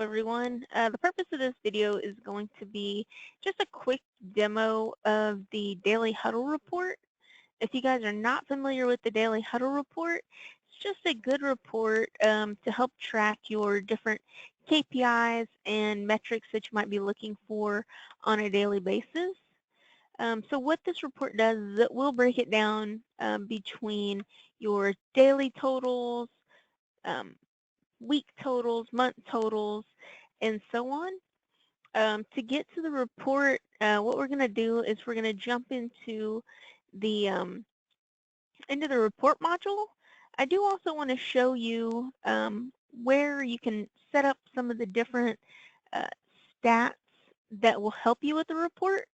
everyone. The purpose of this video is going to be just a quick demo of the Daily Huddle report. If you guys are not familiar with the Daily Huddle report, it's just a good report to help track your different KPIs and metrics that you might be looking for on a daily basis. So what this report does is it will break it down between your daily totals, um, week totals, month totals, and so on. To get to the report, what we're going to do is we're going to jump the report module. I do also want to show you where you can set up some of the different uh, stats that will help you with the report.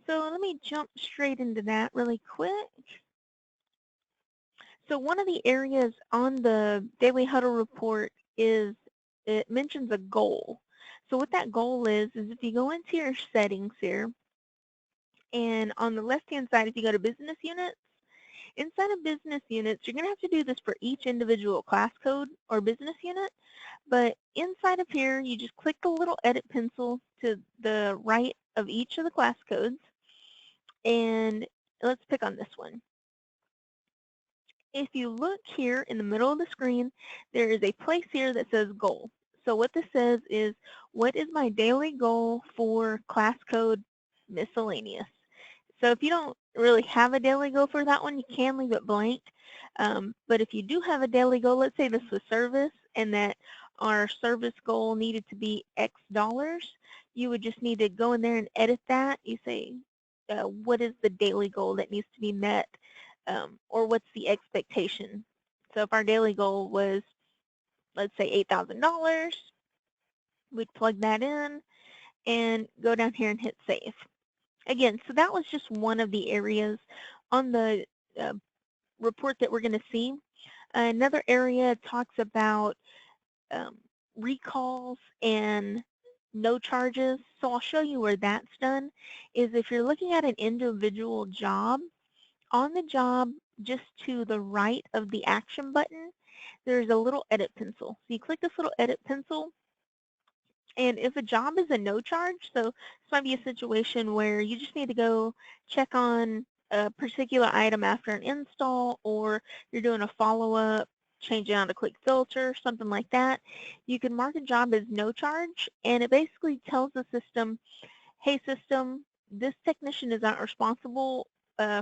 So let me jump straight into that really quick. So one of the areas on the Daily Huddle report is it mentions a goal. So what that goal is if you go into your settings here, and on the left-hand side, if you go to business units, inside of business units, you're going to have to do this for each individual class code or business unit. But inside of here, you just click the little edit pencil to the right of each of the class codes. And let's pick on this one. If you look here in the middle of the screen, there is a place here that says goal. So what this says is, what is my daily goal for class code miscellaneous? So if you don't really have a daily goal for that one, you can leave it blank. But if you do have a daily goal, let's say this was service and that our service goal needed to be X dollars, you would just need to go in there and edit that. You say, what is the daily goal that needs to be met? Or what's the expectation? So if our daily goal was, let's say, $8,000, we'd plug that in and go down here and hit save. Again, so that was just one of the areas on the report that we're going to see. Another area talks about recalls and no charges. So I'll show you where that's done. Is if you're looking at an individual job, on the job just to the right of the action button, there's a little edit pencil. So you click this little edit pencil, and if a job is a no charge, so this might be a situation where you just need to go check on a particular item after an install, or you're doing a follow-up, changing out a quick filter, something like that, you can mark a job as no charge, and it basically tells the system, hey system, this technician is not responsible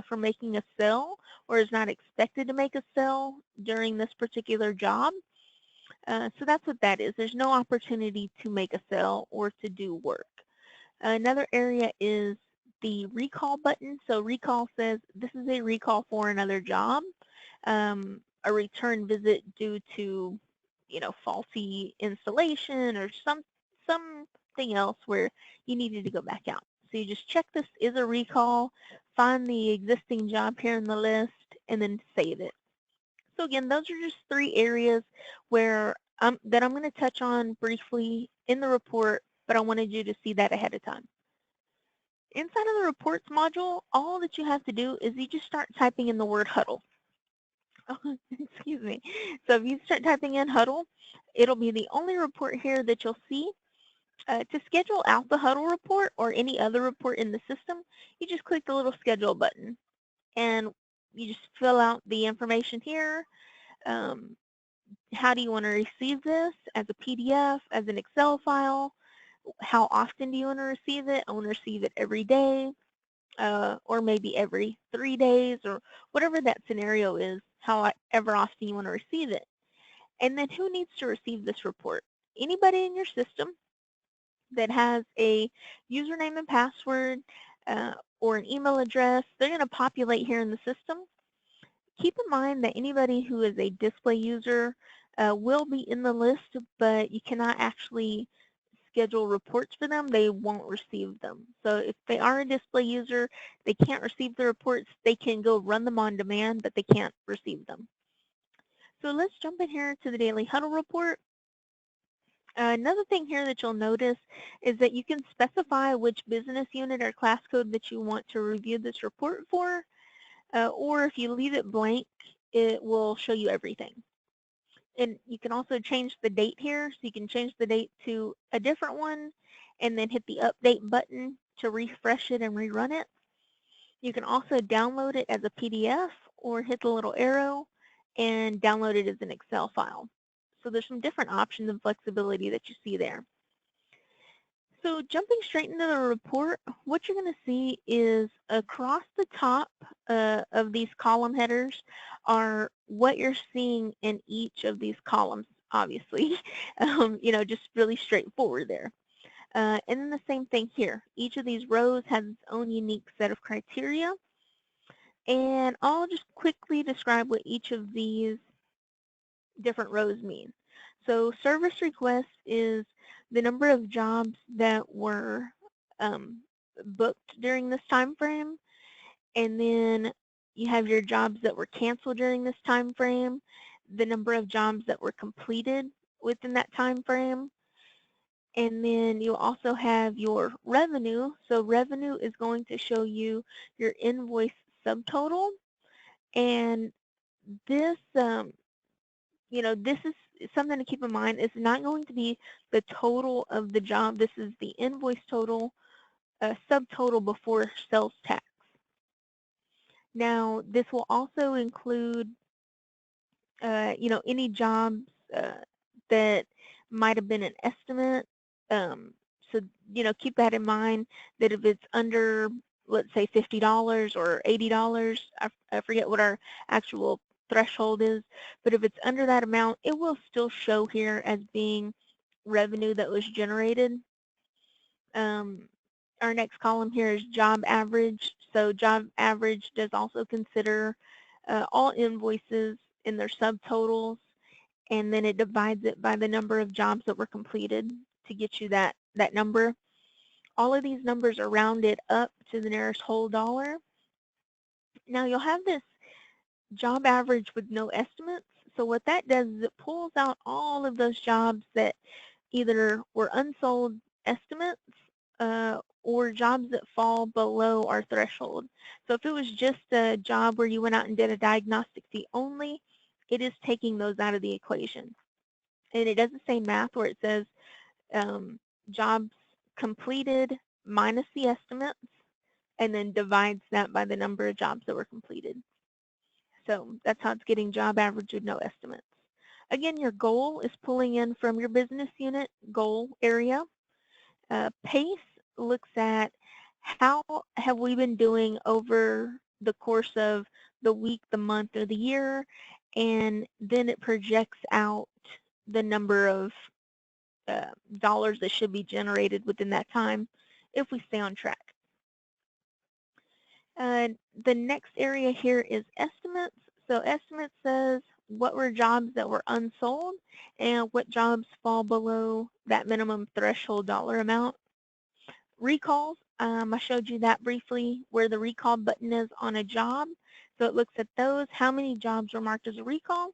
for making a sale or is not expected to make a sale during this particular job. So that's what that is. There's no opportunity to make a sale or to do work. Another area is the recall button. So recall says this is a recall for another job, a return visit due to, faulty installation or something else where you needed to go back out. So you just check this is a recall, find the existing job here in the list, and then save it. So again, those are just three areas where that I'm going to touch on briefly in the report, but I wanted you to see that ahead of time. Inside of the reports module, all that you have to do is you just start typing in the word huddle. Oh, excuse me. So if you start typing in huddle, it'll be the only report here that you'll see. To schedule out the huddle report or any other report in the system, you just click the little schedule button and you just fill out the information here. How do you want to receive this? As a PDF, as an Excel file? How often do you want to receive it? I want to receive it every day, or maybe every 3 days, or whatever that scenario is, however often you want to receive it. And then who needs to receive this report? Anybody in your system that has a username and password or an email address, they're going to populate here in the system. Keep in mind that anybody who is a display user will be in the list, but you cannot actually schedule reports for them. They won't receive them. So if they are a display user, they can't receive the reports. They can go run them on demand, but they can't receive them. So let's jump in here to the Daily Huddle report. Another thing here that you'll notice is that you can specify which business unit or class code that you want to review this report for, or if you leave it blank, it will show you everything. And you can also change the date here. So you can change the date to a different one and then hit the update button to refresh it and rerun it. You can also download it as a PDF or hit the little arrow and download it as an Excel file. So there's some different options and flexibility that you see there. So jumping straight into the report, what you're going to see is across the top of these column headers are what you're seeing in each of these columns, obviously. Just really straightforward there. And then the same thing here. Each of these rows has its own unique set of criteria. And I'll just quickly describe what each of these different rows mean. So service request is the number of jobs that were booked during this time frame, and then you have your jobs that were canceled during this time frame, the number of jobs that were completed within that time frame, and then you also have your revenue. So revenue is going to show you your invoice subtotal, and this this is something to keep in mind. It's not going to be the total of the job. This is the invoice total, subtotal before sales tax. Now, this will also include, any jobs that might have been an estimate. So, keep that in mind that if it's under, let's say, $50 or $80, I forget what our actual threshold is, but if it's under that amount, it will still show here as being revenue that was generated. Our next column here is job average. So job average does also consider all invoices in their subtotals, and then it divides it by the number of jobs that were completed to get you that number. All of these numbers are rounded up to the nearest whole dollar. Now you'll have this job average with no estimates. So what that does is it pulls out all of those jobs that either were unsold estimates or jobs that fall below our threshold. So if it was just a job where you went out and did a diagnostic fee only, it is taking those out of the equation. And it does the same math where it says jobs completed minus the estimates, and then divides that by the number of jobs that were completed. So that's how it's getting job average with no estimates. Again, your goal is pulling in from your business unit goal area. PACE looks at how have we been doing over the course of the week, the month, or the year, and then it projects out the number of dollars that should be generated within that time if we stay on track. The next area here is estimates. So estimates says what were jobs that were unsold and what jobs fall below that minimum threshold dollar amount. Recalls, I showed you that briefly where the recall button is on a job. So it looks at those, how many jobs were marked as a recall,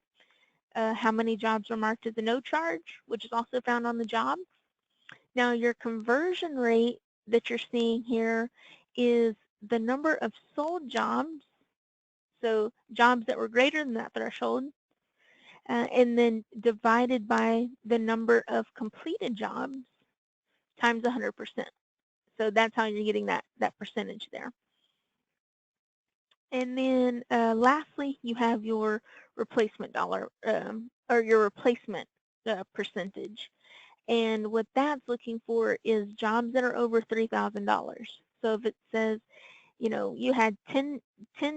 how many jobs were marked as a no charge, which is also found on the job. Now your conversion rate that you're seeing here is the number of sold jobs, so jobs that were greater than that threshold, and then divided by the number of completed jobs times 100%. So that's how you're getting that percentage there. And then lastly, you have your replacement dollar or your replacement percentage. And what that's looking for is jobs that are over $3,000. So if it says, you had 10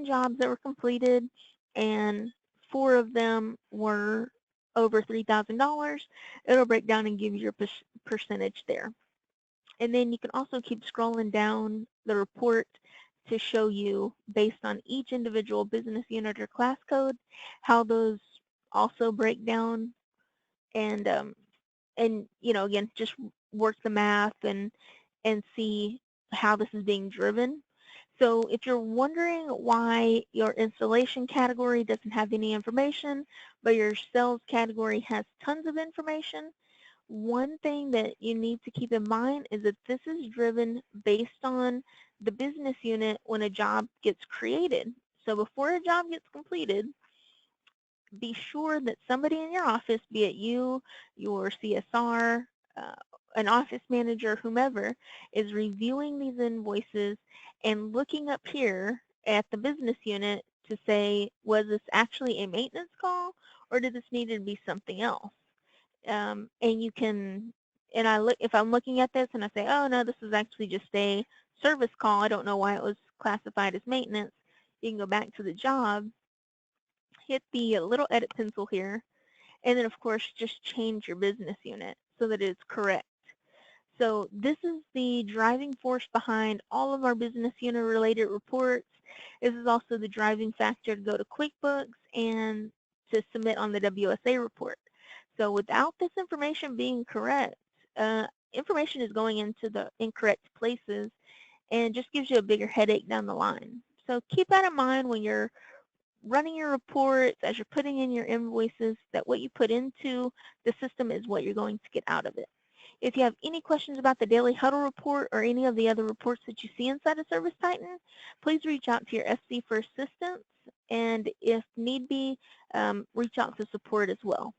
jobs that were completed and 4 of them were over $3,000, it'll break down and give you your percentage there. And then you can also keep scrolling down the report to show you, based on each individual business unit or class code, how those also break down, and again, just work the math and see how this is being driven. So if you're wondering why your installation category doesn't have any information, but your sales category has tons of information, one thing that you need to keep in mind is that this is driven based on the business unit when a job gets created. So before a job gets completed, be sure that somebody in your office, be it you, your CSR, uh, an office manager, whomever, is reviewing these invoices and looking up here at the business unit to say, was this actually a maintenance call or did this need to be something else? And you can, and I look, if I'm looking at this and I say, oh no, this is actually just a service call, I don't know why it was classified as maintenance, you can go back to the job, hit the little edit pencil here, and then of course just change your business unit so that it's correct. So this is the driving force behind all of our business unit related reports. This is also the driving factor to go to QuickBooks and to submit on the WSA report. So without this information being correct, information is going into the incorrect places and just gives you a bigger headache down the line. So keep that in mind when you're running your reports, as you're putting in your invoices, that what you put into the system is what you're going to get out of it. If you have any questions about the Daily Huddle report or any of the other reports that you see inside of Service Titan, please reach out to your SC for assistance, and if need be, reach out to support as well.